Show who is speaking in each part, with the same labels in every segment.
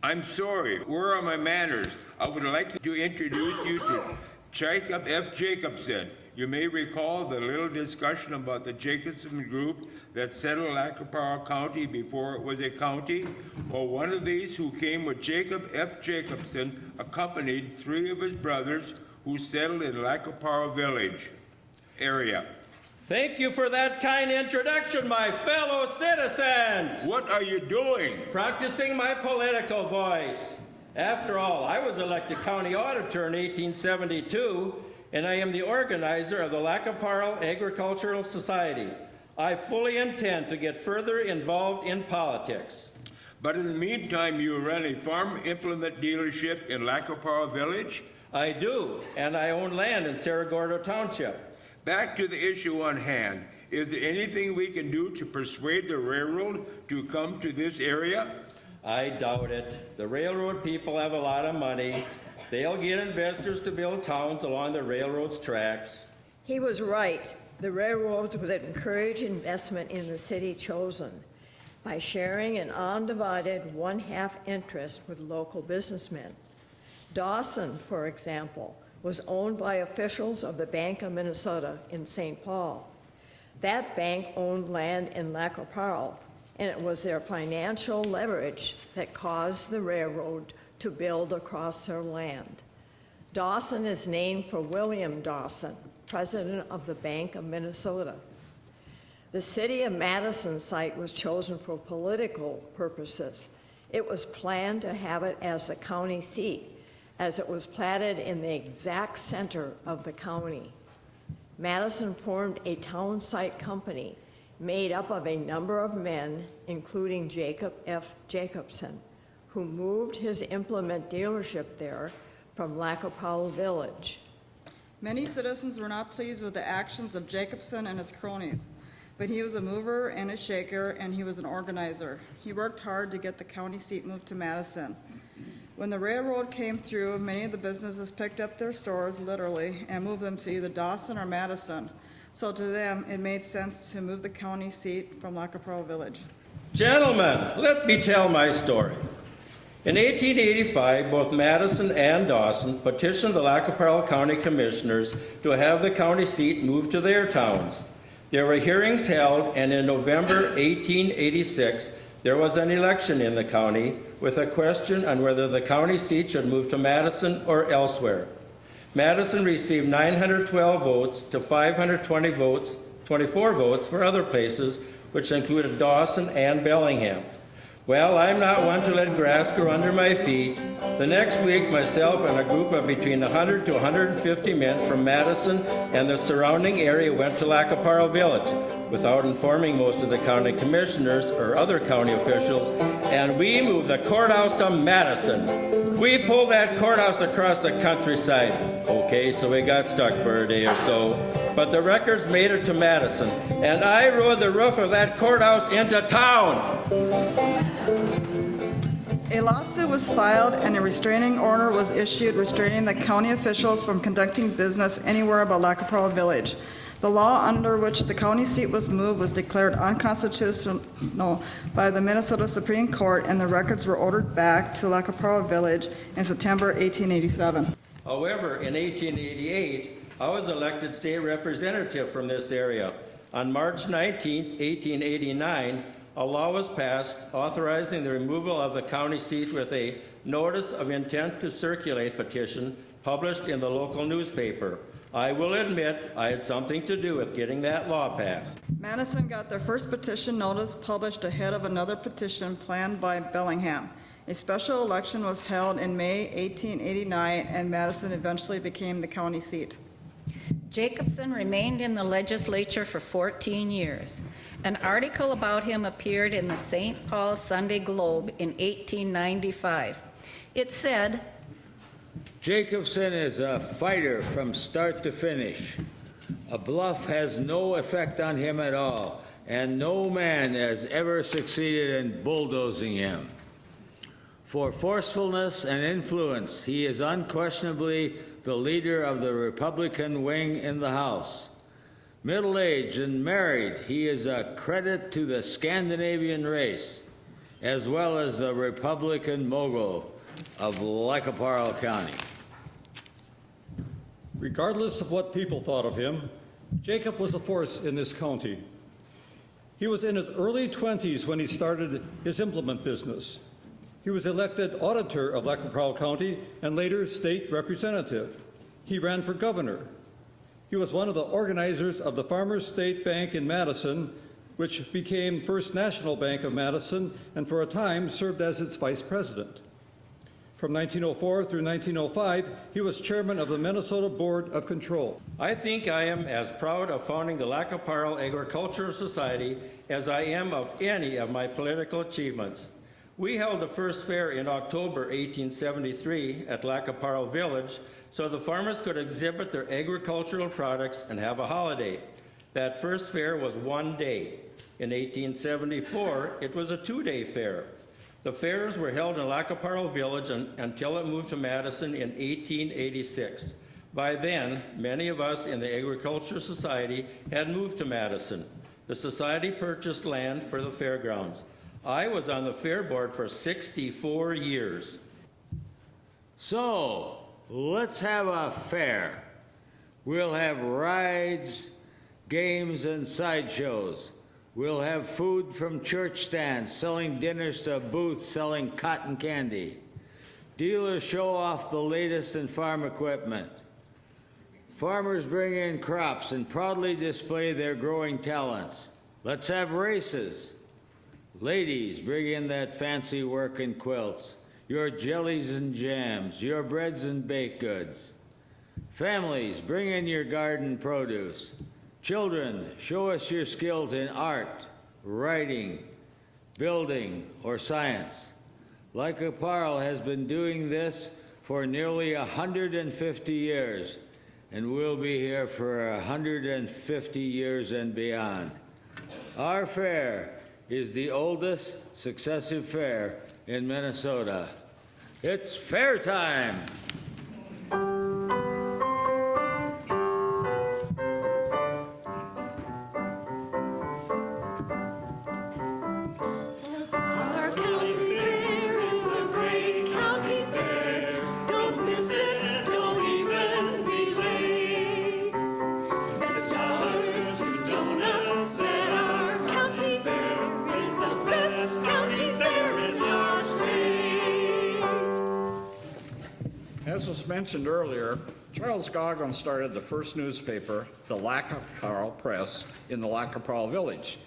Speaker 1: I'm sorry, where are my manners? I would like to introduce you to Jacob F. Jacobson. You may recall the little discussion about the Jacobson group that settled Lackapaw County before it was a county. Well, one of these who came with Jacob F. Jacobson accompanied 3 of his brothers who settled in Lackapaw Village area.
Speaker 2: Thank you for that kind introduction, my fellow citizens.
Speaker 1: What are you doing?
Speaker 2: Practicing my political voice. After all, I was elected county auditor in 1872, and I am the organizer of the Lackapaw Agricultural Society. I fully intend to get further involved in politics.
Speaker 1: But in the meantime, you run a farm implement dealership in Lackapaw Village?
Speaker 2: I do, and I own land in Cerro Gordo Township.
Speaker 1: Back to the issue on hand. Is there anything we can do to persuade the railroad to come to this area?
Speaker 2: I doubt it. The railroad people have a lot of money. They'll get investors to build towns along the railroad's tracks.
Speaker 3: He was right. The railroads would encourage investment in the city chosen by sharing an undivided one-half interest with local businessmen. Dawson, for example, was owned by officials of the Bank of Minnesota in St. Paul. That bank owned land in Lackapaw, and it was their financial leverage that caused the railroad to build across their land. Dawson is named for William Dawson, president of the Bank of Minnesota. The city of Madison site was chosen for political purposes. It was planned to have it as the county seat, as it was platted in the exact center of the county. Madison formed a town site company made up of a number of men, including Jacob F. Jacobson, who moved his implement dealership there from Lackapaw Village.
Speaker 4: Many citizens were not pleased with the actions of Jacobson and his cronies, but he was a mover and a shaker, and he was an organizer. He worked hard to get the county seat moved to Madison. When the railroad came through, many of the businesses picked up their stores, literally, and moved them to either Dawson or Madison. So to them, it made sense to move the county seat from Lackapaw Village.
Speaker 2: Gentlemen, let me tell my story. In 1885, both Madison and Dawson petitioned the Lackapaw County Commissioners to have the county seat moved to their towns. There were hearings held, and in November 1886, there was an election in the county with a question on whether the county seat should move to Madison or elsewhere. Madison received 912 votes to 524 votes for other places, which included Dawson and Bellingham. Well, I'm not one to let grass grow under my feet. The next week, myself and a group of between 100 to 150 men from Madison and the surrounding area went to Lackapaw Village without informing most of the county commissioners or other county officials, and we moved the courthouse to Madison. We pulled that courthouse across the countryside. Okay, so we got stuck for a day or so, but the records made it to Madison, and I rode the roof of that courthouse into town.
Speaker 4: A lawsuit was filed and a restraining order was issued restraining the county officials from conducting business anywhere but Lackapaw Village. The law under which the county seat was moved was declared unconstitutional by the Minnesota Supreme Court, and the records were ordered back to Lackapaw Village in September 1887.
Speaker 2: However, in 1888, I was elected state representative from this area. On March 19, 1889, a law was passed authorizing the removal of the county seat with a notice of intent to circulate petition published in the local newspaper. I will admit I had something to do with getting that law passed.
Speaker 4: Madison got their first petition notice published ahead of another petition planned by Bellingham. A special election was held in May 1889, and Madison eventually became the county seat.
Speaker 5: Jacobson remained in the legislature for 14 years. An article about him appeared in the St. Paul Sunday Globe in 1895. It said,
Speaker 6: Jacobson is a fighter from start to finish. A bluff has no effect on him at all, and no man has ever succeeded in bulldozing him. For forcefulness and influence, he is unquestionably the leader of the Republican wing in the House. Middle-aged and married, he is a credit to the Scandinavian race. as well as the Republican mogul of Lacaparle County.
Speaker 7: Regardless of what people thought of him, Jacob was a force in this county. He was in his early 20s when he started his implement business. He was elected auditor of Lacaparle County and later state representative. He ran for governor. He was one of the organizers of the Farmers State Bank in Madison, which became First National Bank of Madison, and for a time served as its vice president. From 1904 through 1905, he was chairman of the Minnesota Board of Control.
Speaker 2: I think I am as proud of founding the Lacaparle Agricultural Society as I am of any of my political achievements. We held the first fair in October 1873 at Lacaparle Village so the farmers could exhibit their agricultural products and have a holiday. That first fair was one day. In 1874, it was a two-day fair. The fairs were held in Lacaparle Village until it moved to Madison in 1886. By then, many of us in the Agricultural Society had moved to Madison. The society purchased land for the fairgrounds. I was on the fair board for 64 years.
Speaker 6: So, let's have a fair. We'll have rides, games, and sideshows. We'll have food from church stands, selling dinners to booths selling cotton candy. Dealers show off the latest in farm equipment. Farmers bring in crops and proudly display their growing talents. Let's have races. Ladies, bring in that fancy work in quilts, your jellies and jams, your breads and baked goods. Families, bring in your garden produce. Children, show us your skills in art, writing, building, or science. Lacaparle has been doing this for nearly 150 years, and we'll be here for 150 years and beyond. Our fair is the oldest successive fair in Minnesota. It's fair time!
Speaker 8: As was mentioned earlier, Charles Goggin started the first newspaper, the Lacaparle Press, in the Lacaparle Village.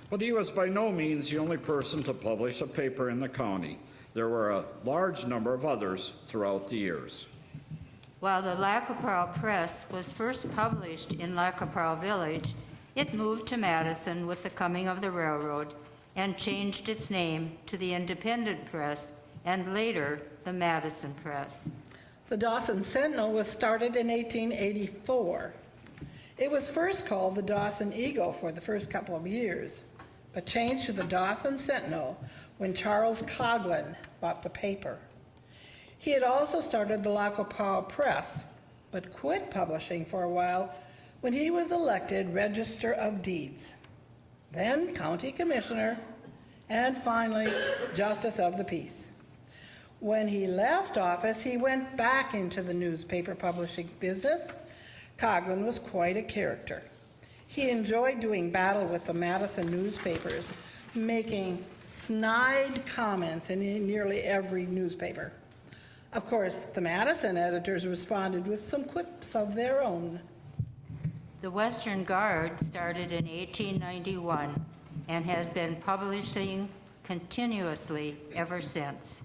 Speaker 8: But he was by no means the only person to publish a paper in the county. There were a large number of others throughout the years.
Speaker 9: While the Lacaparle Press was first published in Lacaparle Village, it moved to Madison with the coming of the railroad and changed its name to the Independent Press and later the Madison Press.
Speaker 10: The Dawson Sentinel was started in 1884. It was first called the Dawson Eagle for the first couple of years, but changed to the Dawson Sentinel when Charles Coughlin bought the paper. He had also started the Lacaparle Press, but quit publishing for a while when he was elected Register of Deeds, then County Commissioner, and finally Justice of the Peace. When he left office, he went back into the newspaper publishing business. Coughlin was quite a character. He enjoyed doing battle with the Madison newspapers, making snide comments in nearly every newspaper. Of course, the Madison editors responded with some quips of their own.
Speaker 9: The Western Guard started in 1891 and has been publishing continuously ever since.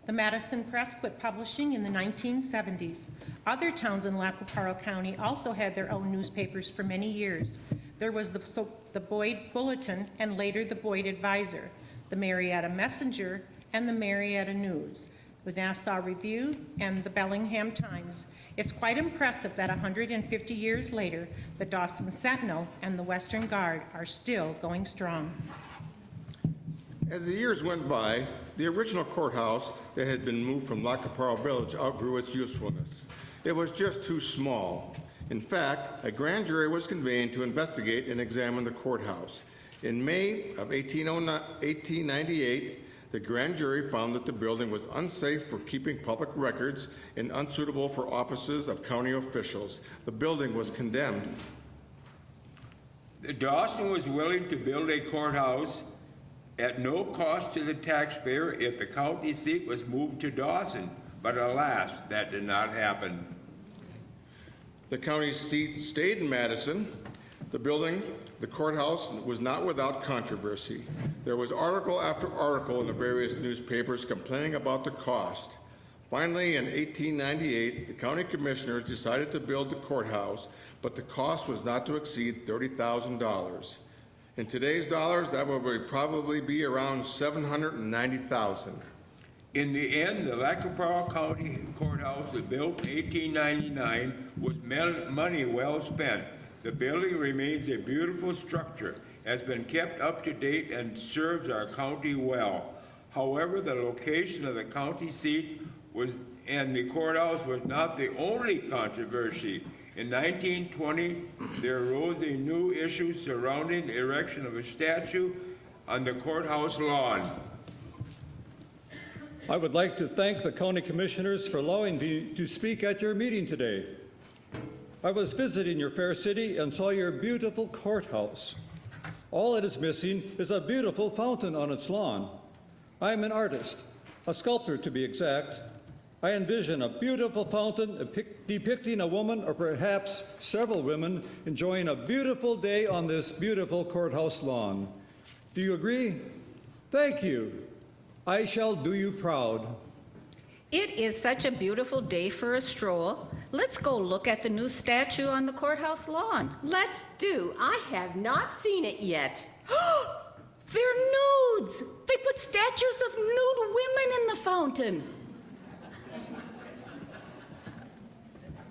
Speaker 11: The Madison Press quit publishing in the 1970s. Other towns in Lacaparle County also had their own newspapers for many years. There was the Boyd Bulletin and later the Boyd Advisor, the Marietta Messenger, and the Marietta News, the Nassau Review, and the Bellingham Times. It's quite impressive that 150 years later, the Dawson Sentinel and the Western Guard are still going strong.
Speaker 12: As the years went by, the original courthouse that had been moved from Lacaparle Village outgrew its usefulness. It was just too small. In fact, a grand jury was convened to investigate and examine the courthouse. In May of 1898, The grand jury found that the building was unsafe for keeping public records and unsuitable for offices of county officials. The building was condemned.
Speaker 1: Dawson was willing to build a courthouse at no cost to the taxpayer if the county seat was moved to Dawson, but alas, that did not happen.
Speaker 12: The county seat stayed in Madison. The building, the courthouse, was not without controversy. There was article after article in the various newspapers complaining about the cost. Finally, in 1898, the county commissioners decided to build the courthouse, but the cost was not to exceed $30,000. In today's dollars, that would probably be around $790,000.
Speaker 1: In the end, the Lackawanna County Courthouse was built in 1899 with money well spent. The building remains a beautiful structure, has been kept up to date, and serves our county well. However, the location of the county seat and the courthouse was not the only controversy. In 1920, there arose a new issue surrounding the erection of a statue on the courthouse lawn.
Speaker 7: I would like to thank the county commissioners for allowing me to speak at your meeting today. I was visiting your fair city and saw your beautiful courthouse. All it is missing is a beautiful fountain on its lawn. I am an artist, a sculptor to be exact. I envision a beautiful fountain depicting a woman, or perhaps several women, enjoying a beautiful day on this beautiful courthouse lawn. Do you agree? Thank you. I shall do you proud.
Speaker 5: It is such a beautiful day for a stroll. Let's go look at the new statue on the courthouse lawn.
Speaker 13: Let's do. I have not seen it yet.
Speaker 5: They're nudes! They put statues of nude women in the fountain.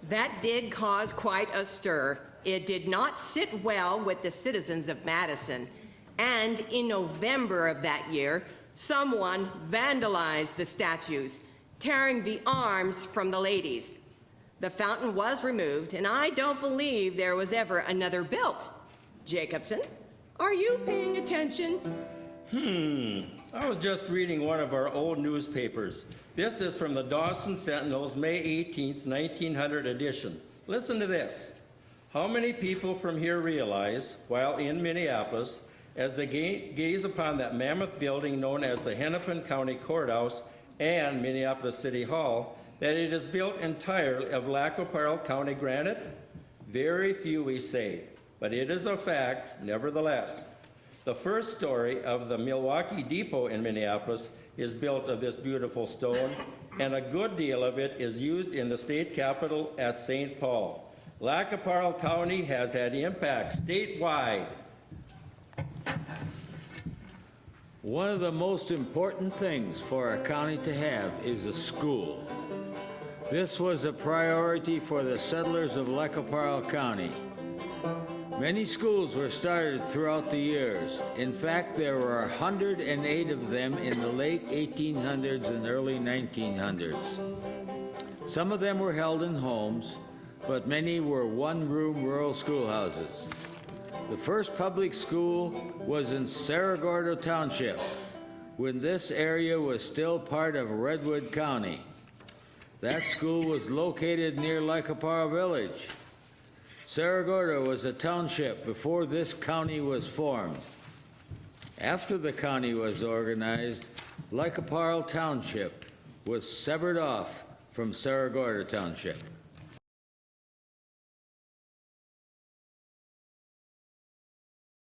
Speaker 13: That did cause quite a stir. It did not sit well with the citizens of Madison. And in November of that year, someone vandalized the statues, tearing the arms from the ladies. The fountain was removed, and I don't believe there was ever another built. Jacobson, are you paying attention?
Speaker 2: I was just reading one of our old newspapers. This is from the Dawson Sentinel's May 18th, 1900 edition. Listen to this. How many people from here realize, while in Minneapolis, as they gaze upon that mammoth building known as the Hennepin County Courthouse and Minneapolis City Hall, that it is built entirely of Lackawanna County granite? Very few, we say, but it is a fact nevertheless. The first story of the Milwaukee Depot in Minneapolis is built of this beautiful stone, and a good deal of it is used in the state capitol at St. Paul. Lackawanna County has had impact statewide.
Speaker 6: One of the most important things for a county to have is a school. This was a priority for the settlers of Lackawanna County. Many schools were started throughout the years. In fact, there were 108 of them in the late 1800s and early 1900s. Some of them were held in homes, but many were one-room rural schoolhouses. The first public school was in Cerro Gordo Township, when this area was still part of Redwood County. That school was located near Lackawanna Village. Cerro Gordo was a township before this county was formed. After the county was organized, Lackawanna Township was severed off from Cerro Gordo Township.